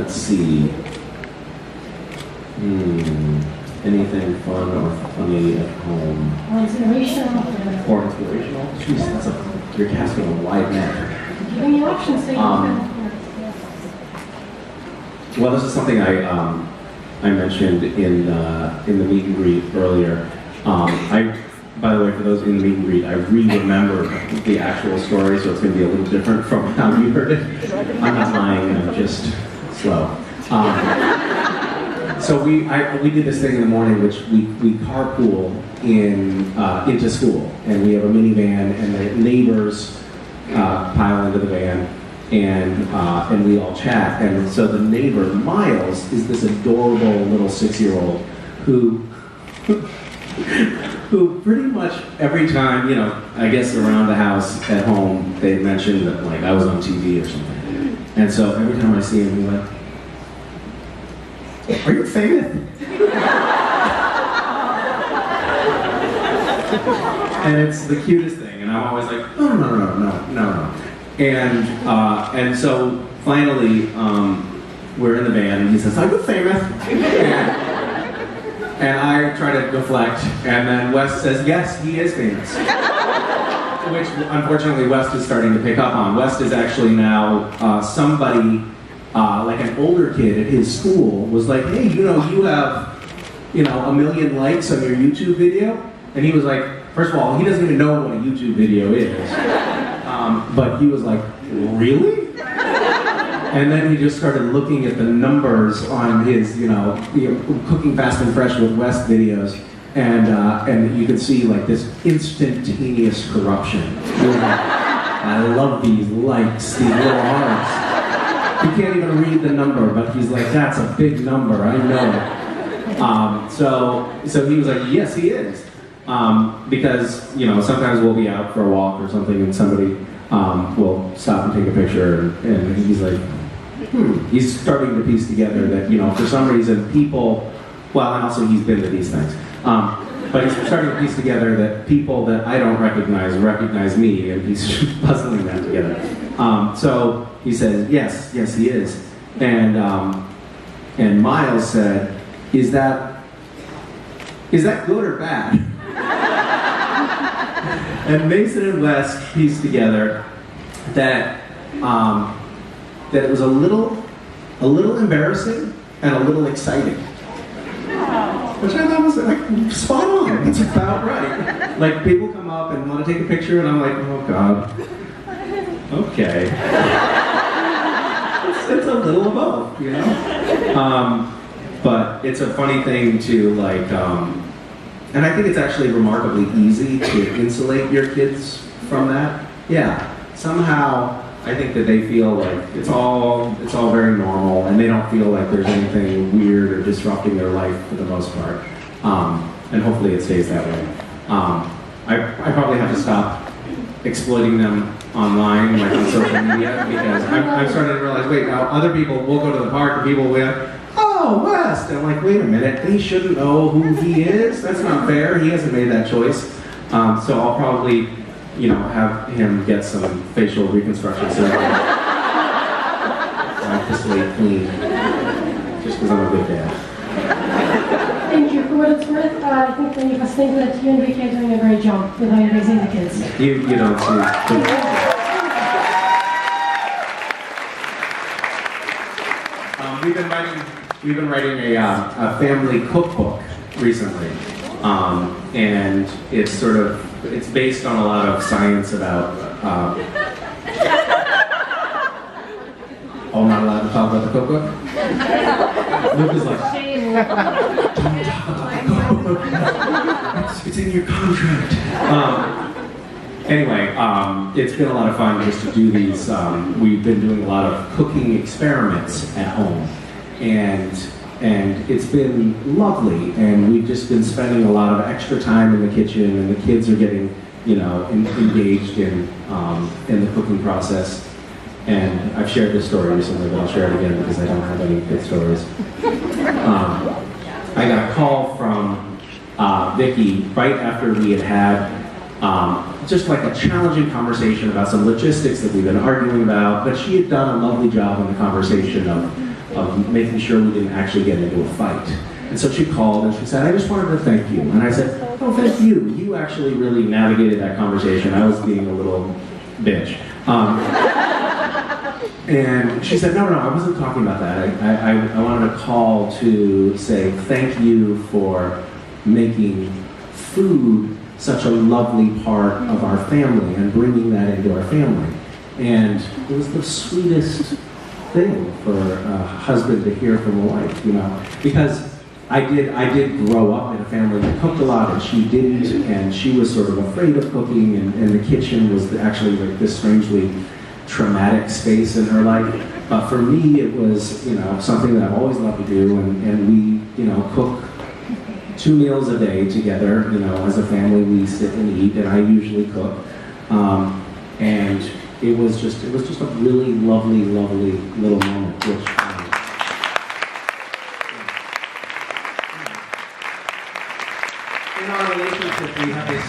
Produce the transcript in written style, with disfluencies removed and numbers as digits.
let's see. Anything fun or funny at home? Or inspirational. Or inspirational? Jeez, you're casting a wide net. Giving you options so you can. Well, this is something I mentioned in the meet and greet earlier. By the way, for those in the meet and greet, I re-remembered the actual story, so it's going to be a little different from how you heard it. I'm not lying, I'm just slow. So we did this thing in the morning, which we carpool into school, and we have a minivan, and the neighbors pile into the van, and we all chat. And so the neighbor, Miles, is this adorable little 6-year-old who pretty much every time, I guess around the house at home, they mentioned that like I was on TV or something. And so every time I see him, he's like, "Are you famous?" And it's the cutest thing, and I'm always like, no. And so finally, we're in the van, and he says, "Are you famous?" And I try to deflect, and then Wes says, "Yes, he is famous." Which, unfortunately, West is starting to pick up on. West is actually now somebody, like an older kid at his school, was like, "Hey, you have, 1 million likes on your YouTube video?" And he was like, first of all, he doesn't even know what a YouTube video is. But he was like, "Really?" And then he just started looking at the numbers on his, Cooking Fast and Fresh with West videos, and you could see like this instantaneous corruption. I love these likes, these little hearts. He can't even read the number, but he's like, "That's a big number, I know." So he was like, "Yes, he is," because sometimes we'll be out for a walk or something, and somebody will stop and take a picture, and he's like, he's starting to piece together that, for some reason people, well, and also he's been to these things, but he's starting to piece together that people that I don't recognize me, and he's puzzling that together. So he says, yes, he is. And Miles said, is that good or bad? And Mason and Wes pieced together that it was a little embarrassing and a little exciting, which I thought was like spot on. That's about right. Like people come up and want to take a picture, and I'm like, "Oh God, okay." It's a little of both, But it's a funny thing to like. And I think it's actually remarkably easy to insulate your kids from that. Yeah, somehow I think that they feel like it's all very normal, and they don't feel like there's anything weird or disrupting their life for the most part. And hopefully it stays that way. I probably have to stop exploiting them online, like on social media, because I'm starting to realize, wait, now other people will go to the park and people will be like, "Oh, West!" And I'm like, wait a minute, they shouldn't know who he is? That's not fair, he hasn't made that choice. So I'll probably, have him get some facial reconstruction surgery. This way clean, just because I'm a good dad. Thank you. For what it's worth, I think many of us think that you and Ricky are doing a great job with how you're raising the kids. You don't see. We've been writing a family cookbook recently, and it's based on a lot of science about. Oh, not allowed to talk about the cookbook? Luke is like, "Don't talk about the cookbook. It's in your contract." Anyway, it's been a lot of fun just to do these. We've been doing a lot of cooking experiments at home. And it's been lovely, and we've just been spending a lot of extra time in the kitchen, and the kids are getting, engaged in the cooking process. And I've shared this story recently, but I'll share it again because I don't have any good stories. I got a call from Vicky right after we had just like a challenging conversation about some logistics that we've been arguing about, but she had done a lovely job in the conversation of of making sure we didn't actually get into a fight. And so she called and she said, I just wanted to thank you. And I said, oh, thank you. You actually really navigated that conversation. I was being a little bitch. And she said, no, I wasn't talking about that. I wanted to call to say thank you for making food such a lovely part of our family and bringing that into our family. And it was the sweetest thing for a husband to hear from a wife, you know, because I did grow up in a family that cooked a lot and she didn't, and she was sort of afraid of cooking, and the kitchen was actually like this strangely traumatic space in her life. But for me, it was, you know, something that I've always loved to do, and we, you know, cook 2 meals a day together, you know, as a family. We sit and eat, and I usually cook. And it was just a really lovely little moment, which in our relationship we have this